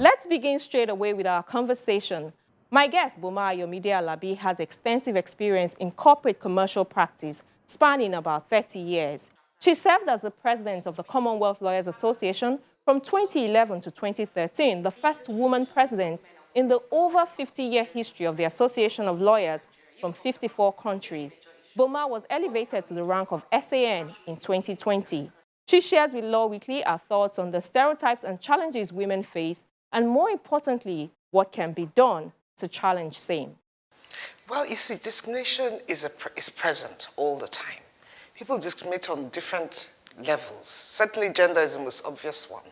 Let's begin straight away with our conversation. My guest, Boma Alabi, has extensive experience in corporate commercial practice, spanning about 30 years. She served as the president of the Commonwealth Lawyers Association from 2011 to 2013, the first woman president in the over 50-year history of the Association of Lawyers from 54 countries. Boma was elevated to the rank of SAN in 2020. She shares with Law Weekly her thoughts on the stereotypes and challenges women face, and more importantly, what can be done to challenge same. Well, you see, discrimination is present all the time. People discriminate on different levels. Certainly, gender is the most obvious one.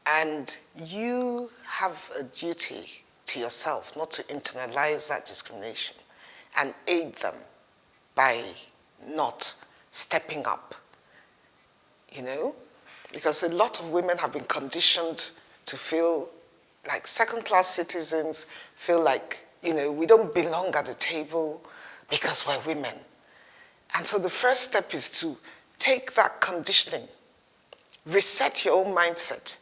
And you have a duty to yourself not to internalize that discrimination and aid them by not stepping up, because a lot of women have been conditioned to feel like second-class citizens, feel like, we don't belong at the table because we're women. And so the first step is to take that conditioning, reset your own mindset,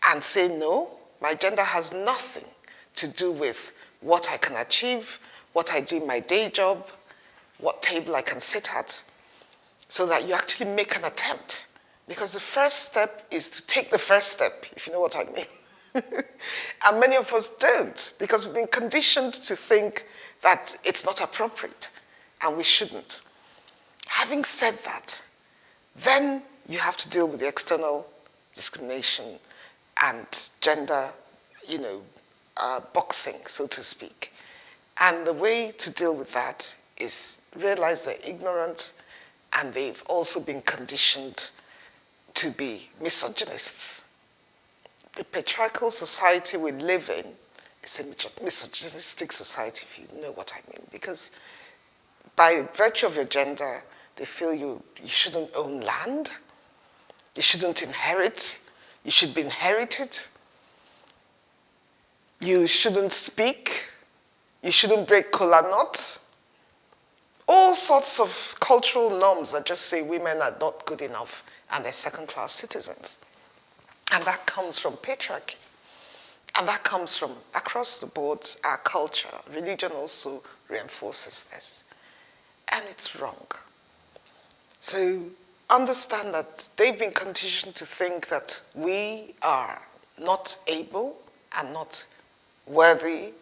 and say, no, my gender has nothing to do with what I can achieve, what I do in my day job, what table I can sit at, so that you actually make an attempt. Because the first step is to take the first step, if you know what I mean. And many of us don't, because we've been conditioned to think that it's not appropriate, and we shouldn't. Having said that, then you have to deal with the external discrimination and gender, boxing, so to speak. And the way to deal with that is realize they're ignorant, and they've also been conditioned to be misogynists. The patriarchal society we live in is a misogynistic society, if you know what I mean, because by virtue of your gender, they feel you shouldn't own land, you shouldn't inherit, you should be inherited, you shouldn't speak, you shouldn't break kola nuts. All sorts of cultural norms that just say women are not good enough and they're second-class citizens. And that comes from patriarchy. And that comes from across the board, our culture. Religion also reinforces this. And it's wrong. So understand that they've been conditioned to think that we are not able and not worthy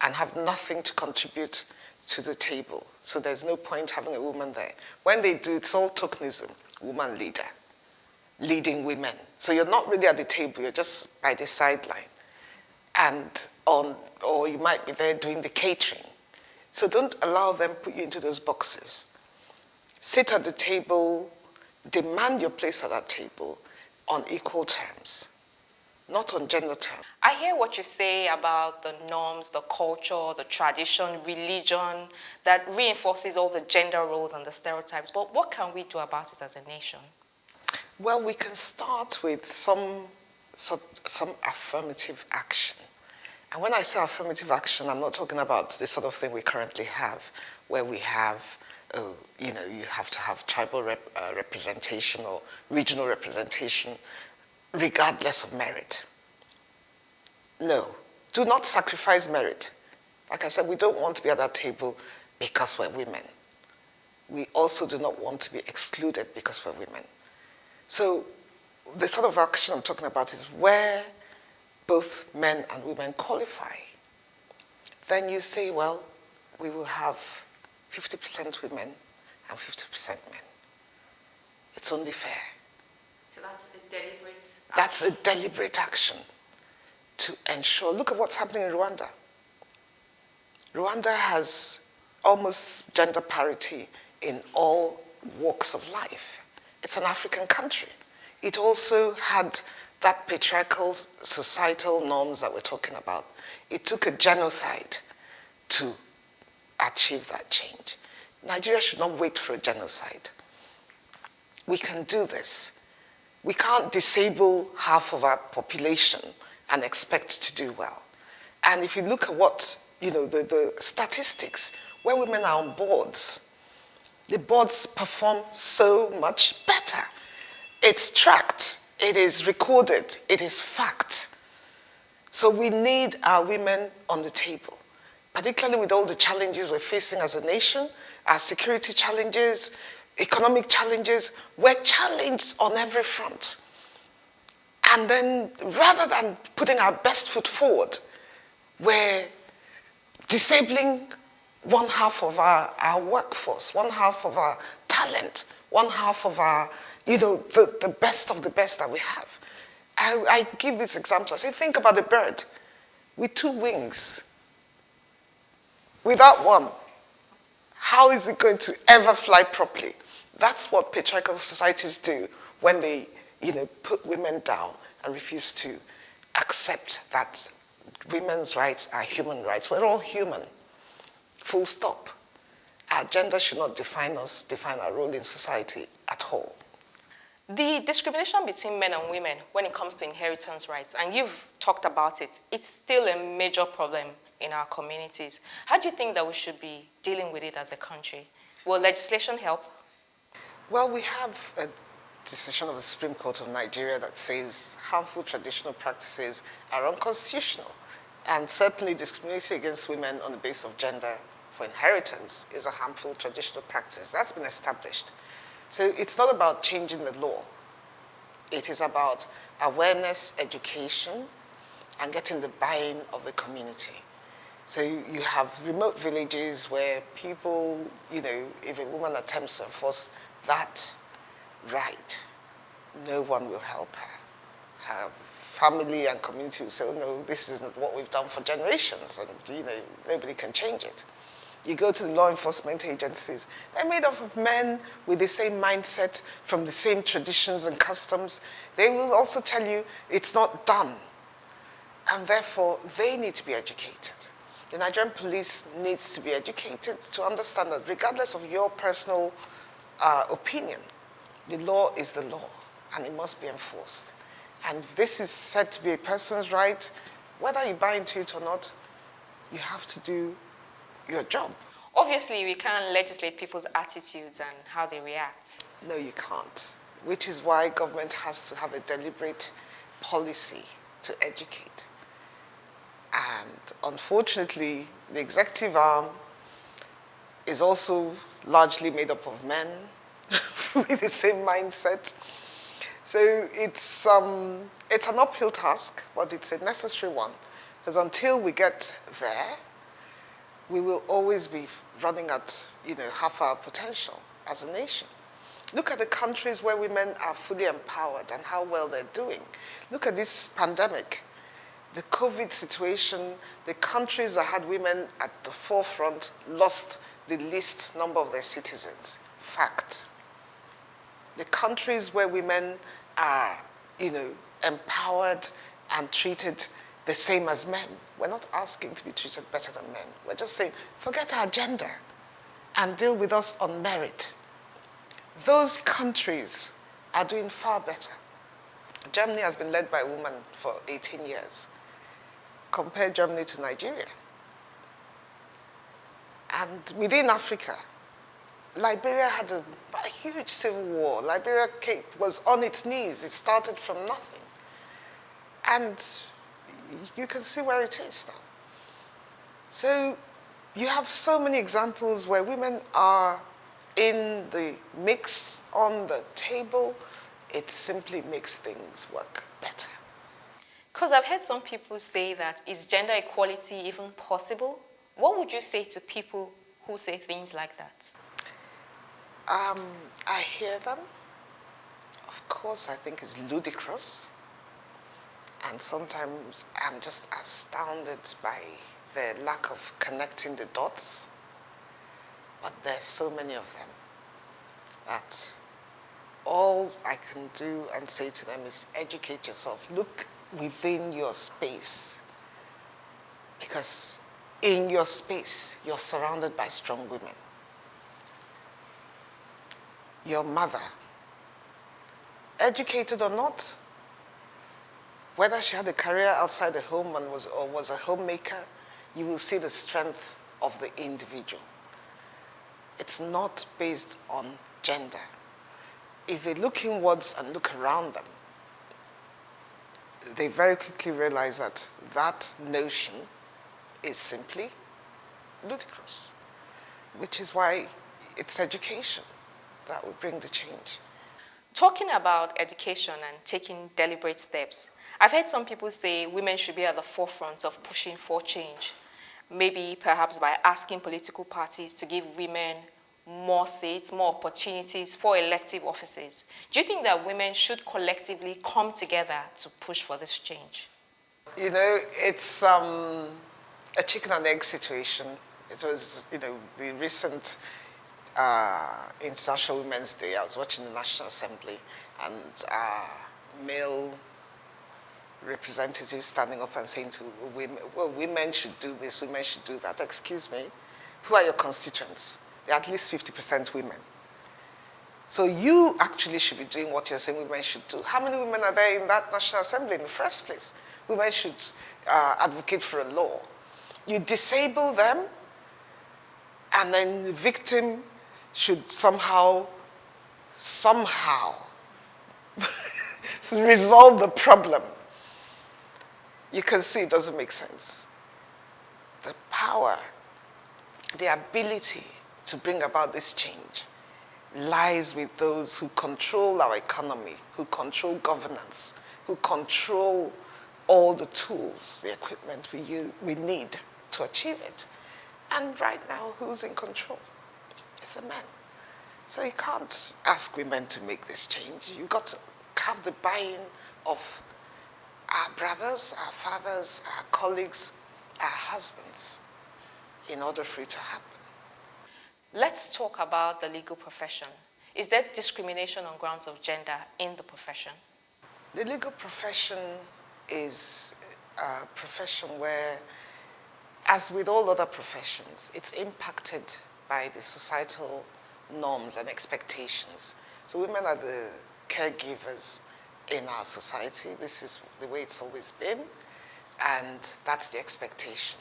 and have nothing to contribute to the table. So there's no point having a woman there. When they do, it's all tokenism, woman leader, leading women. So you're not really at the table, you're just by the sideline. Or you might be there doing the catering. So don't allow them put you into those boxes. Sit at the table, demand your place at that table on equal terms, not on gender terms. I hear what you say about the norms, the culture, the tradition, religion that reinforces all the gender roles and the stereotypes. But what can we do about it as a nation? Well, we can start with some affirmative action. And when I say affirmative action, I'm not talking about the sort of thing we currently have, where we have, you have to have tribal representation or regional representation, regardless of merit. No, do not sacrifice merit. Like I said, we don't want to be at that table because we're women. We also do not want to be excluded because we're women. So the sort of action I'm talking about is where both men and women qualify. Then you say, well, we will have 50% women and 50% men. It's only fair. So that's a deliberate action. That's a deliberate action to ensure. Look at what's happening in Rwanda. Rwanda has almost gender parity in all walks of life. It's an African country. It also had that patriarchal societal norms that we're talking about. It took a genocide to achieve that change. Nigeria should not wait for a genocide. We can do this. We can't disable half of our population and expect to do well. And if you look at what, the statistics, when women are on boards, the boards perform so much better. It's tracked, it is recorded, it is fact. So we need our women on the table, particularly with all the challenges we're facing as a nation, our security challenges, economic challenges. We're challenged on every front. And then rather than putting our best foot forward, we're disabling one half of our workforce, one half of our talent, one half of our, the best of the best that we have. I give this example. I say, think about a bird with two wings. Without one, how is it going to ever fly properly? That's what patriarchal societies do when they, put women down and refuse to accept that women's rights are human rights. We're all human, full stop. Our gender should not define us, define our role in society at all. The discrimination between men and women when it comes to inheritance rights, and you've talked about it, it's still a major problem in our communities. How do you think that we should be dealing with it as a country? Will legislation help? Well, we have a decision of the Supreme Court of Nigeria that says harmful traditional practices are unconstitutional. And certainly discrimination against women on the basis of gender for inheritance is a harmful traditional practice. That's been established. So it's not about changing the law. It is about awareness, education, and getting the buy-in of the community. So you have remote villages where people, if a woman attempts to enforce that right, no one will help her. Her family and community will say, oh no, this isn't what we've done for generations, and nobody can change it. You go to the law enforcement agencies, they're made up of men with the same mindset, from the same traditions and customs. They will also tell you it's not done. And therefore, they need to be educated. The Nigerian police needs to be educated to understand that regardless of your personal opinion, the law is the law, and it must be enforced. And if this is said to be a person's right, whether you buy into it or not, you have to do your job. Obviously, we can't legislate people's attitudes and how they react. No, you can't, which is why government has to have a deliberate policy to educate. And unfortunately, the executive arm is also largely made up of men with the same mindset. So it's an uphill task, but it's a necessary one. Because until we get there, we will always be running at half our potential as a nation. Look at the countries where women are fully empowered and how well they're doing. Look at this pandemic, the COVID situation. The countries that had women at the forefront lost the least number of their citizens. Fact. The countries where women are, empowered and treated the same as men. We're not asking to be treated better than men. We're just saying, forget our gender and deal with us on merit. Those countries are doing far better. Germany has been led by a woman for 18 years. Compare Germany to Nigeria. And within Africa, Liberia had a huge civil war. Liberia was on its knees. It started from nothing. And you can see where it is now. So you have so many examples where women are in the mix, on the table. It simply makes things work better. Because I've heard some people say that, is gender equality even possible? What would you say to people who say things like that? I hear them. Of course, I think it's ludicrous. And sometimes I'm just astounded by the lack of connecting the dots. But there's so many of them that all I can do and say to them is educate yourself. Look within your space. Because in your space, you're surrounded by strong women. Your mother, educated or not, whether she had a career outside the home or was a homemaker, you will see the strength of the individual. It's not based on gender. If they look inwards and look around them, they very quickly realize that that notion is simply ludicrous, which is why it's education that will bring the change. Talking about education and taking deliberate steps, I've heard some people say women should be at the forefront of pushing for change, maybe perhaps by asking political parties to give women more seats, more opportunities for elective offices. Do you think that women should collectively come together to push for this change? You know, it's a chicken and egg situation. It was, the recent International Women's Day. I was watching the National Assembly, and male representatives standing up and saying to women, well, women should do this, women should do that. Excuse me, who are your constituents? They're at least 50% women. So you actually should be doing what you're saying women should do. How many women are there in that National Assembly in the first place? Women should advocate for a law. You disable them, and then the victim should somehow resolve the problem. You can see it doesn't make sense. The power, the ability to bring about this change lies with those who control our economy, who control governance, who control all the tools, the equipment we need to achieve it. And right now, who's in control? It's the men. So you can't ask women to make this change. You've got to have the buy-in of our brothers, our fathers, our colleagues, our husbands, in order for it to happen. Let's talk about the legal profession. Is there discrimination on grounds of gender in the profession? The legal profession is a profession where, as with all other professions, it's impacted by the societal norms and expectations. So women are the caregivers in our society. This is the way it's always been, and that's the expectation.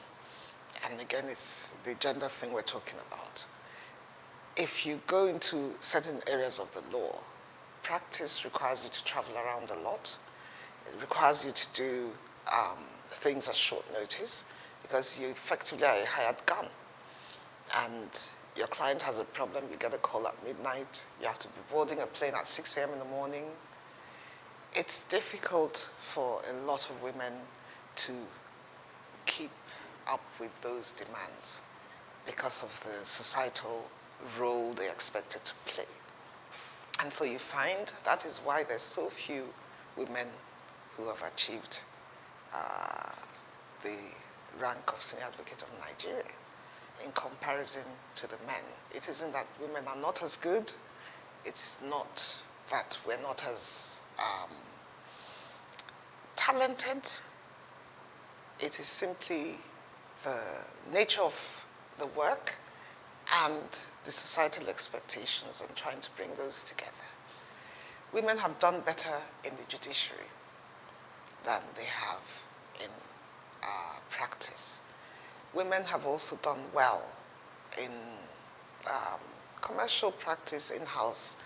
And again, it's the gender thing we're talking about. If you go into certain areas of the law, practice requires you to travel around a lot. It requires you to do things at short notice, because you effectively are a hired gun. And your client has a problem, you get a call at midnight, you have to be boarding a plane at 6 a.m. in the morning. It's difficult for a lot of women to keep up with those demands because of the societal role they're expected to play. And so you find that is why there's so few women who have achieved the rank of Senior Advocate of Nigeria in comparison to the men. It isn't that women are not as good. It's not that we're not as talented. It is simply the nature of the work and the societal expectations and trying to bring those together. Women have done better in the judiciary than they have in practice. Women have also done well in commercial practice, in-house,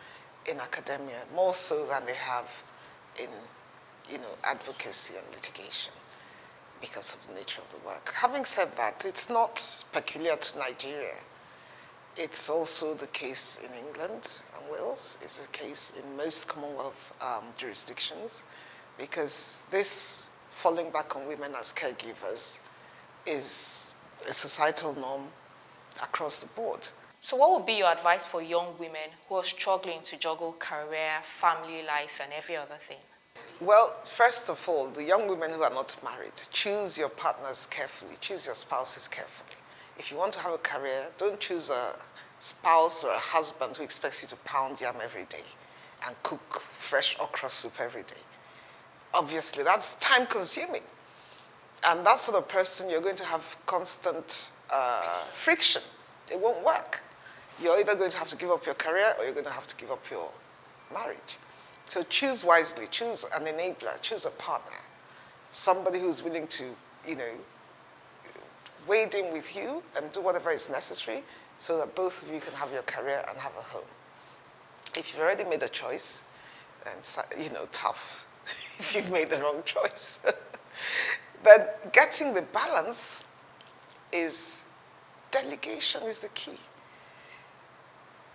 in academia, more so than they have in advocacy and litigation because of the nature of the work. Having said that, it's not peculiar to Nigeria. It's also the case in England and Wales. It's the case in most Commonwealth jurisdictions, because this falling back on women as caregivers is a societal norm across the board. So what would be your advice for young women who are struggling to juggle career, family life, and every other thing? Well, first of all, the young women who are not married, choose your partners carefully, choose your spouses carefully. If you want to have a career, don't choose a spouse or a husband who expects you to pound yam every day and cook fresh okra soup every day. Obviously, that's time consuming. And that sort of person, you're going to have constant friction. It won't work. You're either going to have to give up your career or you're going to have to give up your marriage. So choose wisely, choose an enabler, choose a partner, somebody who's willing to, wade in with you and do whatever is necessary so that both of you can have your career and have a home. If you've already made a choice, then, tough if you've made the wrong choice. But getting the balance is, delegation is the key.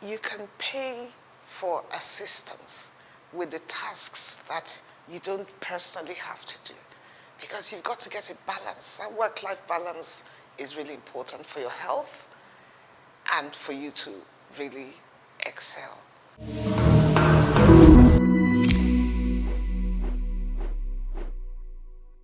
You can pay for assistance with the tasks that you don't personally have to do, because you've got to get a balance. That work-life balance is really important for your health and for you to really excel.